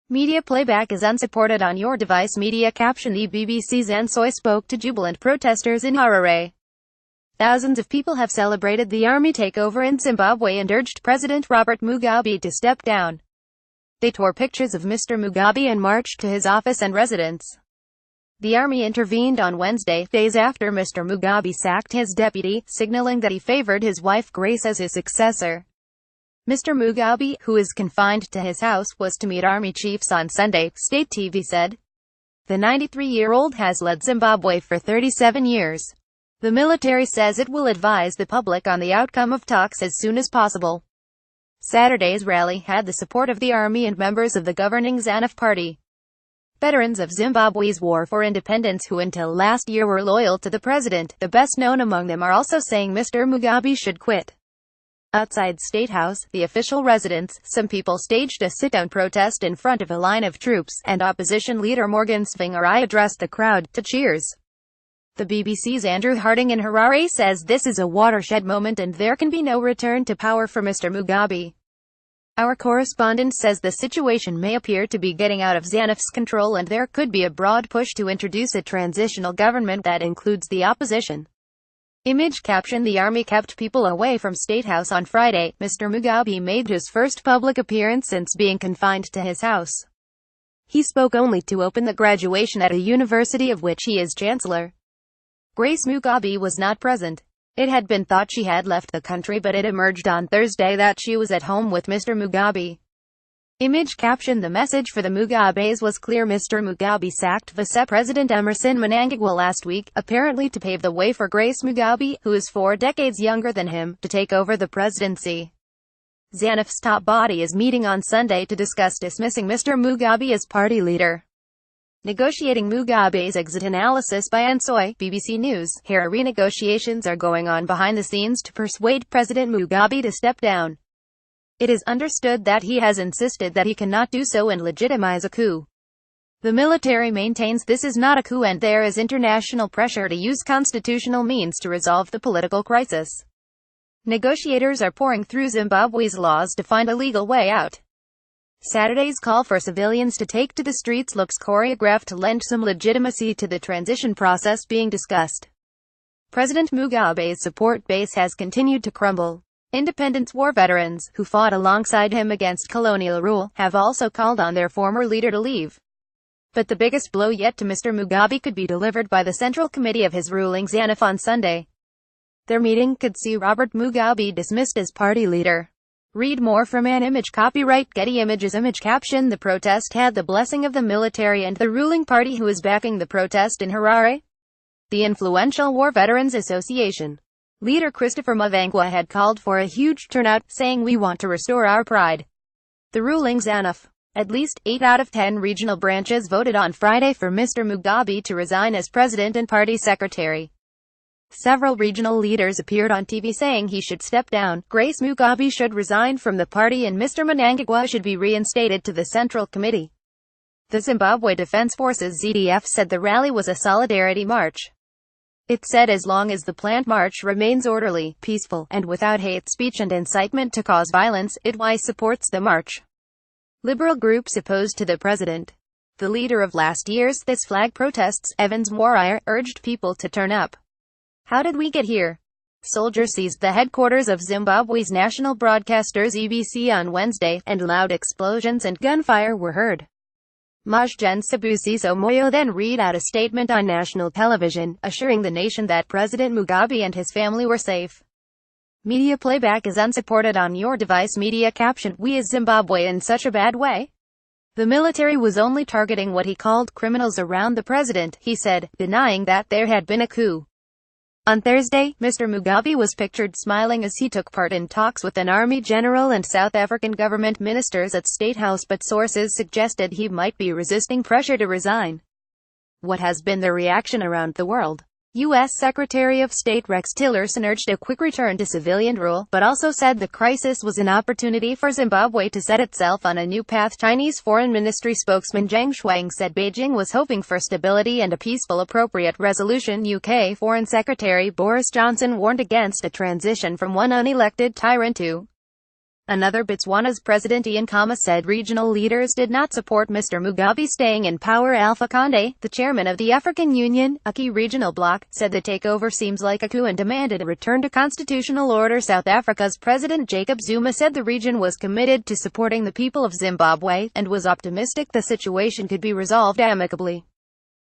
Media playback is unsupported on your device. Media caption: The BBC's Anne Soy spoke to jubilant protesters in Harare. Thousands of people have celebrated the army takeover in Zimbabwe and urged President Robert Mugabe to step down. They tore pictures of Mr Mugabe and marched to his office and residence. The army intervened on Wednesday, days after Mr Mugabe sacked his deputy, signaling that he favored his wife Grace as his successor. Mr Mugabe, who is confined to his house, was to meet army chiefs on Sunday, state TV said. The 93-year-old has led Zimbabwe for 37 years. The military says it will advise the public on the outcome of talks as soon as possible. Saturday's rally had the support of the army and members of the governing ZANU party. Veterans of Zimbabwe's war for independence who until last year were loyal to the president, the best known among them, are also saying Mr Mugabe should quit. Outside State House, the official residence, some people staged a sit-down protest in front of a line of troops, and opposition leader Morgan Tsvangirai addressed the crowd to cheers. The BBC's Andrew Harding in Harare says this is a watershed moment and there can be no return to power for Mr Mugabe. Our correspondent says the situation may appear to be getting out of ZANU's control and there could be a broad push to introduce a transitional government that includes the opposition. Image caption: The army kept people away from State House on Friday. Mr Mugabe made his first public appearance since being confined to his house. He spoke only to open the graduation at a university of which he is chancellor. Grace Mugabe was not present. It had been thought she had left the country, but it emerged on Thursday that she was at home with Mr Mugabe. Image caption: The message for the Mugabes was clear. Mr Mugabe sacked Vice President Emmerson Mnangagwa last week, apparently to pave the way for Grace Mugabe, who is 4 decades younger than him, to take over the presidency. ZANU's top body is meeting on Sunday to discuss dismissing Mr Mugabe as party leader. Negotiating Mugabe's exit. Analysis by Anne Soy, BBC News. Harare negotiations are going on behind the scenes to persuade President Mugabe to step down. It is understood that he has insisted that he cannot do so and legitimize a coup. The military maintains this is not a coup and there is international pressure to use constitutional means to resolve the political crisis. Negotiators are pouring through Zimbabwe's laws to find a legal way out. Saturday's call for civilians to take to the streets looks choreographed to lend some legitimacy to the transition process being discussed. President Mugabe's support base has continued to crumble. Independence war veterans, who fought alongside him against colonial rule, have also called on their former leader to leave. But the biggest blow yet to Mr Mugabe could be delivered by the Central Committee of his ruling ZANU on Sunday. Their meeting could see Robert Mugabe dismissed as party leader. Read more from An Image. Copyright Getty Images. Image caption: The protest had the blessing of the military and the ruling party, who is backing the protest in Harare. The influential War Veterans Association leader Christopher Mavangwa had called for a huge turnout, saying, "We want to restore our pride." The ruling ZANU, at least 8 out of 10 regional branches, voted on Friday for Mr Mugabe to resign as president and party secretary. Several regional leaders appeared on TV saying he should step down, Grace Mugabe should resign from the party and Mr Mnangagwa should be reinstated to the Central Committee. The Zimbabwe Defense Forces (ZDF) said the rally was a solidarity march. It said as long as the planned march remains orderly, peaceful, and without hate speech and incitement to cause violence, it supports the march. Liberal groups opposed to the president. The leader of last year's This Flag protests, Evans Morir, urged people to turn up. How did we get here? Soldiers seized the headquarters of Zimbabwe's national broadcaster ZBC on Wednesday, and loud explosions and gunfire were heard. Majgen Sibusiso Moyo then read out a statement on national television, assuring the nation that President Mugabe and his family were safe. Media playback is unsupported on your device. Media caption: We as Zimbabwe in such a bad way? The military was only targeting what he called criminals around the president, he said, denying that there had been a coup. On Thursday, Mr Mugabe was pictured smiling as he took part in talks with an army general and South African government ministers at State House, but sources suggested he might be resisting pressure to resign. What has been the reaction around the world? U.S. Secretary of State Rex Tillerson urged a quick return to civilian rule, but also said the crisis was an opportunity for Zimbabwe to set itself on a new path. Chinese Foreign Ministry spokesman Zhang Shuang said Beijing was hoping for stability and a peaceful appropriate resolution. UK Foreign Secretary Boris Johnson warned against a transition from one unelected tyrant to Another Botswana's President Ian Khama said regional leaders did not support Mr Mugabe staying in power. Alpha Conde, the chairman of the African Union, a key regional bloc, said the takeover seems like a coup and demanded a return to constitutional order. South Africa's President Jacob Zuma said the region was committed to supporting the people of Zimbabwe, and was optimistic the situation could be resolved amicably.